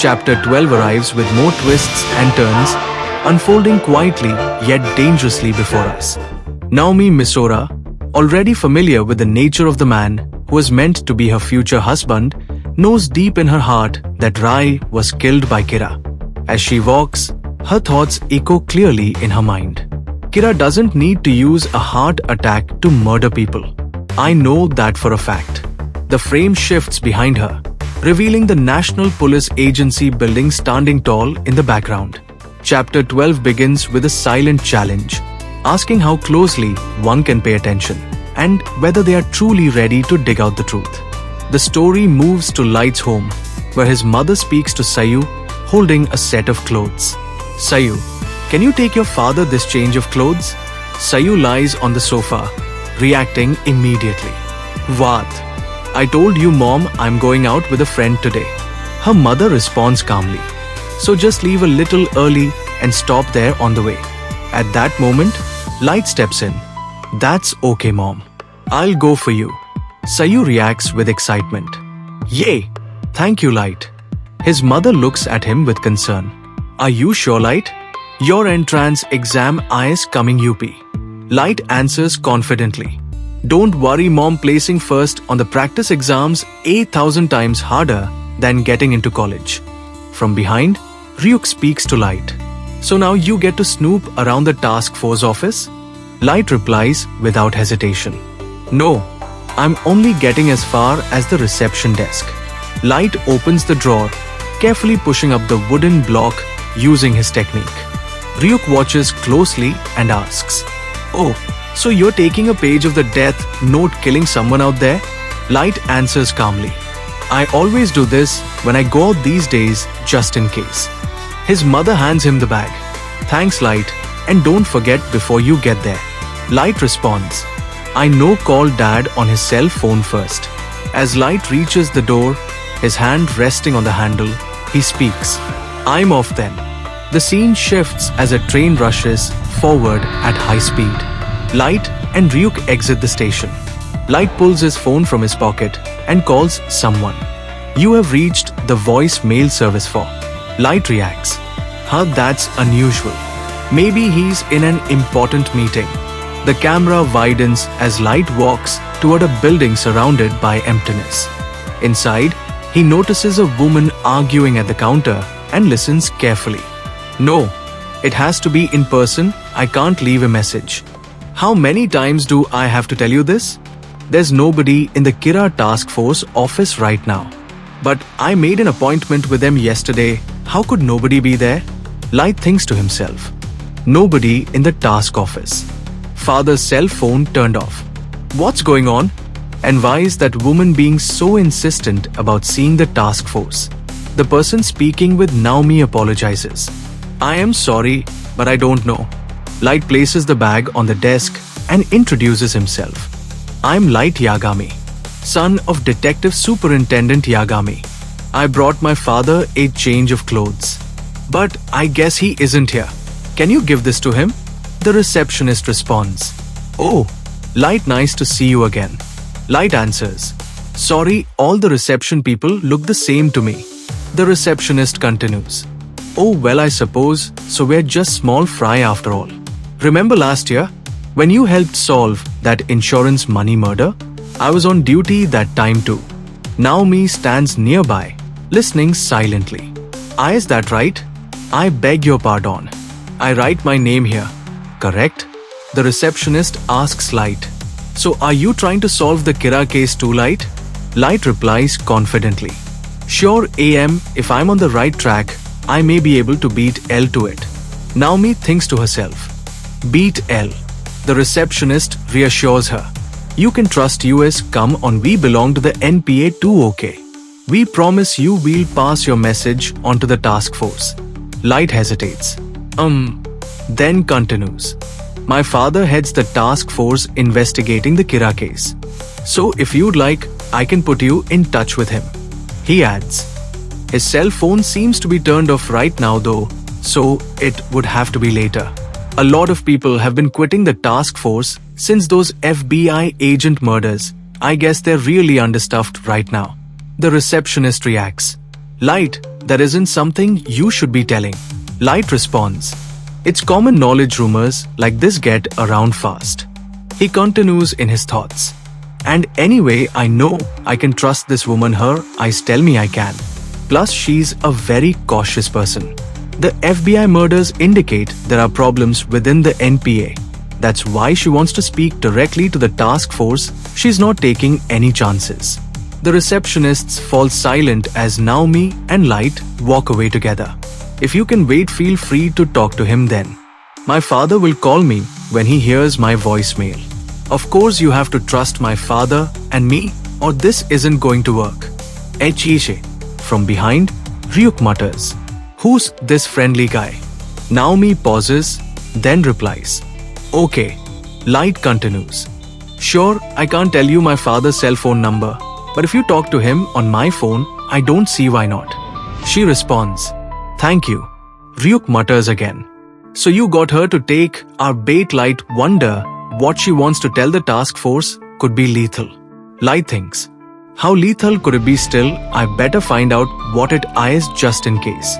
Chapter 12 arrives with more twists and turns, unfolding quietly yet dangerously before us. Naomi Misora, already familiar with the nature of the man who was meant to be her future husband, knows deep in her heart that Raye was killed by Kira. As she walks, her thoughts echo clearly in her mind. Kira doesn't need to use a heart attack to murder people. I know that for a fact. The frame shifts behind her, revealing the National Police Agency building standing tall in the background. Chapter 12 begins with a silent challenge, asking how closely one can pay attention and whether they are truly ready to dig out the truth. The story moves to Light's home, where his mother speaks to Sayu, holding a set of clothes. Sayu, can you take your father this change of clothes? Sayu lies on the sofa, reacting immediately. What? I told you, Mom, I'm going out with a friend today. Her mother responds calmly. So just leave a little early and stop there on the way. At that moment, Light steps in. That's okay, Mom. I'll go for you. Sayu reacts with excitement. Yay! Thank you, Light. His mother looks at him with concern. Are you sure, Light? Your entrance exam is coming UP. Light answers confidently. Don't worry, Mom, placing first on the practice exams 8,000 times harder than getting into college. From behind, Ryuk speaks to Light. So now you get to snoop around the task force office? Light replies without hesitation. No, I'm only getting as far as the reception desk. Light opens the drawer, carefully pushing up the wooden block using his technique. Ryuk watches closely and asks, Oh, so you're taking a page of the death note killing someone out there? Light answers calmly. I always do this when I go out these days just in case. His mother hands him the bag. Thanks, Light, and don't forget before you get there. Light responds, I know, call Dad on his cell phone first. As Light reaches the door, his hand resting on the handle, he speaks. I'm off then. The scene shifts as a train rushes forward at high speed. Light and Ryuk exit the station. Light pulls his phone from his pocket and calls someone. You have reached the voicemail service for. Light reacts. That's unusual. Maybe he's in an important meeting. The camera widens as Light walks toward a building surrounded by emptiness. Inside, he notices a woman arguing at the counter and listens carefully. No, it has to be in person. I can't leave a message. How many times do I have to tell you this? There's nobody in the Kira task force office right now. But I made an appointment with them yesterday. How could nobody be there? Light thinks to himself. Nobody in the task office. Father's cell phone turned off. What's going on? And why is that woman being so insistent about seeing the task force? The person speaking with Naomi apologizes. I am sorry, but I don't know. Light places the bag on the desk and introduces himself. I'm Light Yagami, son of Detective Superintendent Yagami. I brought my father a change of clothes. But I guess he isn't here. Can you give this to him? The receptionist responds. Oh, Light, nice to see you again. Light answers. Sorry, all the reception people look the same to me. The receptionist continues. Oh well, I suppose, so we're just small fry after all. Remember last year, when you helped solve that insurance money murder? I was on duty that time too. Naomi stands nearby, listening silently. Is that right? I beg your pardon. I write my name here. Correct? The receptionist asks Light. So are you trying to solve the Kira case too, Light? Light replies confidently. Sure am, if I'm on the right track, I may be able to beat L to it. Naomi thinks to herself. Beat L. The receptionist reassures her. You can trust us, come on, we belong to the NPA too, okay? We promise you we'll pass your message on to the task force. Light hesitates. Then continues. My father heads the task force investigating the Kira case. So if you'd like, I can put you in touch with him. He adds. His cell phone seems to be turned off right now though, so it would have to be later. A lot of people have been quitting the task force since those FBI agent murders. I guess they're really understuffed right now. The receptionist reacts. Light, that isn't something you should be telling. Light responds, it's common knowledge rumors like this get around fast. He continues in his thoughts. And anyway, I know I can trust this woman, her eyes tell me I can. Plus, she's a very cautious person. The FBI murders indicate there are problems within the NPA. That's why she wants to speak directly to the task force. She's not taking any chances. The receptionists fall silent as Naomi and Light walk away together. If you can wait, feel free to talk to him then. My father will call me when he hears my voicemail. Of course, you have to trust my father and me, or this isn't going to work. Echiche. From behind, Ryuk mutters, who's this friendly guy? Naomi pauses, then replies, okay. Light continues, sure, I can't tell you my father's cell phone number, but if you talk to him on my phone, I don't see why not. She responds, thank you. Ryuk mutters again, so you got her to take our bait. Light wonder what she wants to tell the task force could be lethal. Light thinks, how lethal could it be? Still, I better find out what it is just in case.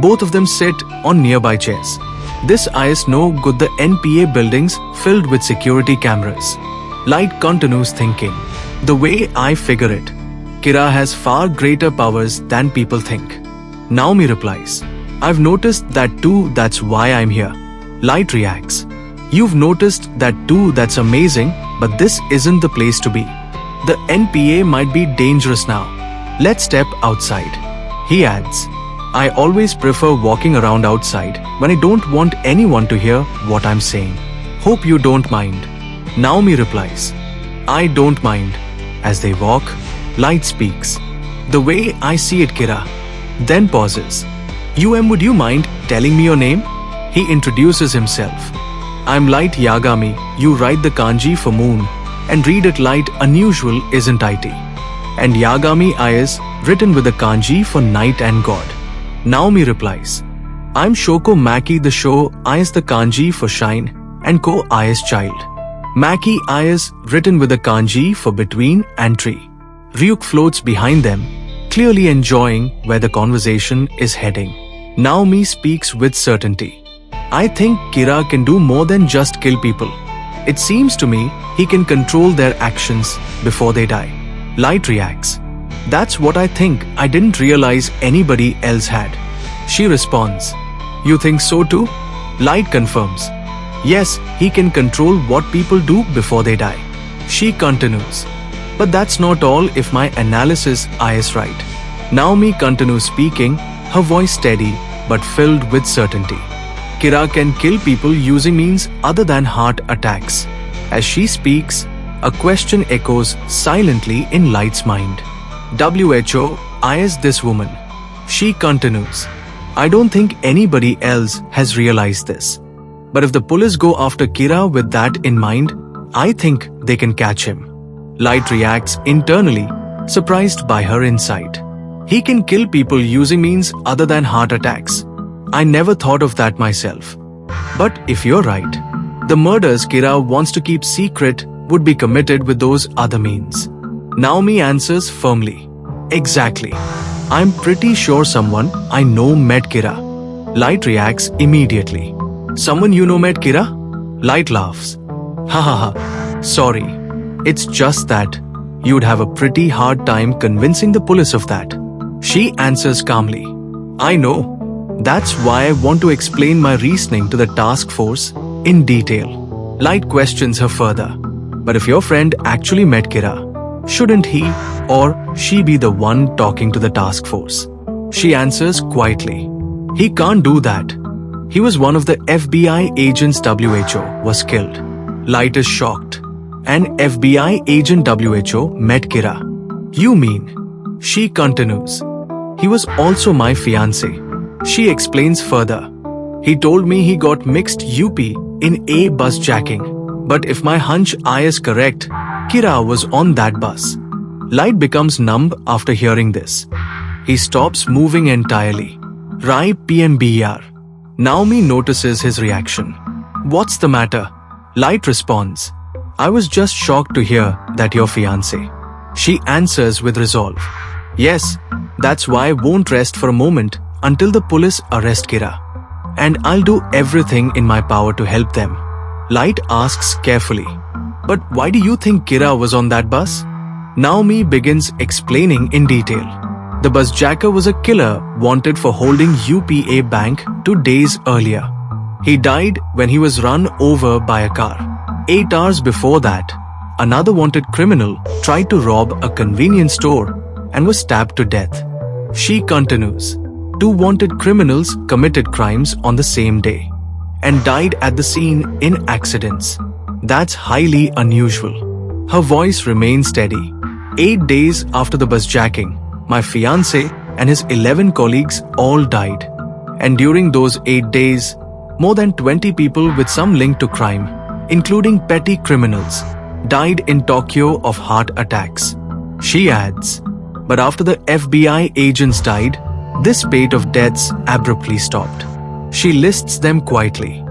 Both of them sit on nearby chairs. This is no good, the NPA buildings filled with security cameras. Light continues thinking, the way I figure it, Kira has far greater powers than people think. Naomi replies, I've noticed that too, that's why I'm here. Light reacts, you've noticed that too, that's amazing, but this isn't the place to be. The NPA might be dangerous now. Let's step outside. He adds, I always prefer walking around outside when I don't want anyone to hear what I'm saying. Hope you don't mind. Naomi replies, I don't mind. As they walk, Light speaks, the way I see it, Kira. Then pauses. Would you mind telling me your name? He introduces himself. I'm Light Yagami. You write the kanji for moon and read it. Light, unusual, isn't it? And Yagami is written with the kanji for night and god. Naomi replies, I'm Shoko Maki. The show is the kanji for shine and ko is child. Maki is written with the kanji for between and tree. Ryuk floats behind them, clearly enjoying where the conversation is heading. Naomi speaks with certainty. I think Kira can do more than just kill people. It seems to me he can control their actions before they die. Light reacts, that's what I think. I didn't realize anybody else had. She responds, you think so too? Light confirms, yes, he can control what people do before they die. She continues, but that's not all if my analysis is right. Naomi continues speaking, her voice steady but filled with certainty. Kira can kill people using means other than heart attacks. As she speaks, a question echoes silently in Light's mind. WHO is this woman. She continues, I don't think anybody else has realized this. But if the police go after Kira with that in mind, I think they can catch him. Light reacts internally, surprised by her insight. He can kill people using means other than heart attacks. I never thought of that myself. But if you're right, the murders Kira wants to keep secret would be committed with those other means. Naomi answers firmly, exactly. I'm pretty sure someone I know met Kira. Light reacts immediately. Someone you know met Kira? Light laughs. Ha ha ha, sorry. It's just that you'd have a pretty hard time convincing the police of that. She answers calmly, I know. That's why I want to explain my reasoning to the task force in detail. Light questions her further. But if your friend actually met Kira, shouldn't he or she be the one talking to the task force? She answers quietly, he can't do that. He was one of the FBI agents. WHO was killed. Light is shocked. An FBI agent WHO met Kira. You mean? She continues, he was also my fiancé. She explains further. He told me he got mixed UP in a bus jacking. But if my hunch is correct, Kira was on that bus. Light becomes numb after hearing this. He stops moving entirely. Raye Penber. Naomi notices his reaction. What's the matter? Light responds, I was just shocked to hear that your fiancé. She answers with resolve. Yes, that's why I won't rest for a moment until the police arrest Kira. And I'll do everything in my power to help them. Light asks carefully, but why do you think Kira was on that bus? Naomi begins explaining in detail. The busjacker was a killer wanted for holding UPA Bank 2 days earlier. He died when he was run over by a car. 8 hours before that, another wanted criminal tried to rob a convenience store and was stabbed to death. She continues. 2 wanted criminals committed crimes on the same day and died at the scene in accidents. That's highly unusual. Her voice remains steady. 8 days after the busjacking, my fiancé and his 11 colleagues all died. And during those 8 days, more than 20 people with some link to crime, including petty criminals, died in Tokyo of heart attacks. She adds, but after the FBI agents died, this spate of deaths abruptly stopped. She lists them quietly.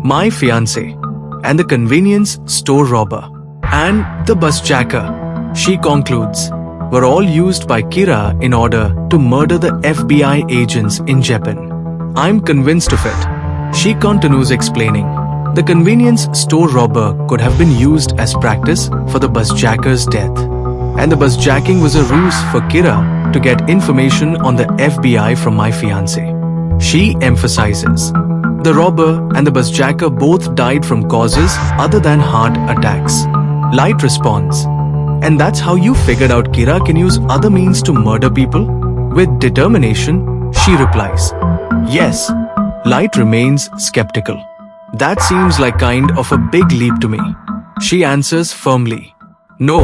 My fiancé and the convenience store robber and the busjacker, she concludes, were all used by Kira in order to murder the FBI agents in Japan. I'm convinced of it. She continues explaining. The convenience store robber could have been used as practice for the busjacker's death. And the busjacking was a ruse for Kira to get information on the FBI from my fiancé. She emphasizes. The robber and the busjacker both died from causes other than heart attacks. Light responds. And that's how you figured out Kira can use other means to murder people? With determination, she replies. Yes. Light remains skeptical. That seems like kind of a big leap to me. She answers firmly. No,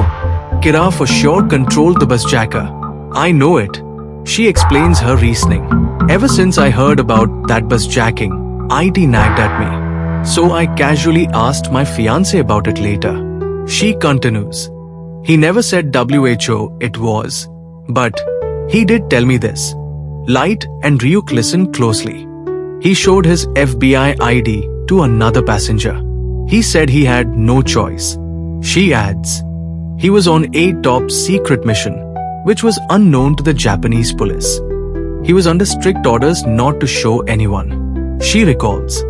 Kira for sure controlled the busjacker. I know it. She explains her reasoning. Ever since I heard about that busjacking, IT nagged at me. So I casually asked my fiancé about it later. She continues. He never said WHO it was. But he did tell me this. Light and Ryuk listened closely. He showed his FBI ID to another passenger. He said he had no choice. She adds. He was on a top secret mission, which was unknown to the Japanese police. He was under strict orders not to show anyone. She recalls.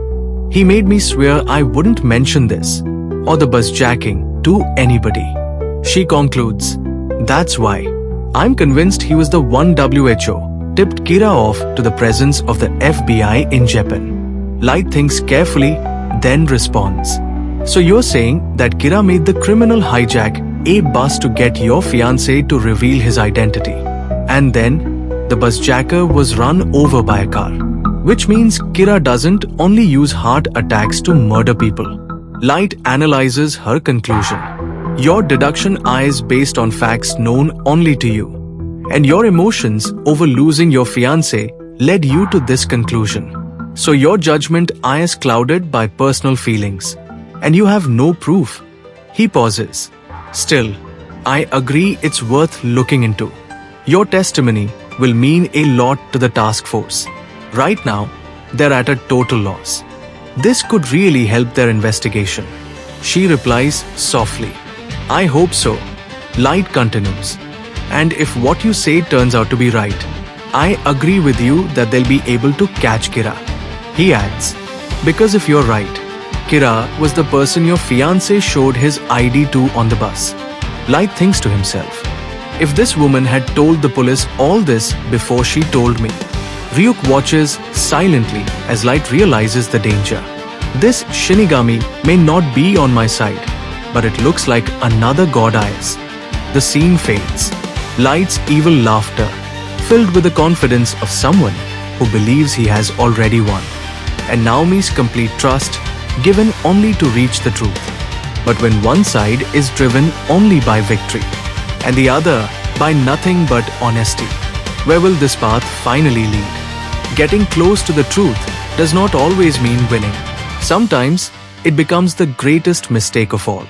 He made me swear I wouldn't mention this or the busjacking to anybody. She concludes, that's why. I'm convinced he was the one WHO tipped Kira off to the presence of the FBI in Japan. Light thinks carefully, then responds. So you're saying that Kira made the criminal hijack a bus to get your fiancé to reveal his identity. And then, the busjacker was run over by a car. Which means Kira doesn't only use heart attacks to murder people. Light analyzes her conclusion. Your deduction is based on facts known only to you. And your emotions over losing your fiancé led you to this conclusion. So your judgment is clouded by personal feelings. And you have no proof. He pauses. Still, I agree it's worth looking into. Your testimony will mean a lot to the task force. Right now, they're at a total loss. This could really help their investigation. She replies softly. I hope so. Light continues. And if what you say turns out to be right, I agree with you that they'll be able to catch Kira. He adds, because if you're right, Kira was the person your fiancé showed his ID to on the bus. Light thinks to himself, if this woman had told the police all this before she told me. Ryuk watches silently as Light realizes the danger. This Shinigami may not be on my side, but it looks like another goddess. The scene fades. Light's evil laughter, filled with the confidence of someone who believes he has already won. And Naomi's complete trust, given only to reach the truth. But when one side is driven only by victory, and the other by nothing but honesty, where will this path finally lead? Getting close to the truth does not always mean winning. Sometimes it becomes the greatest mistake of all.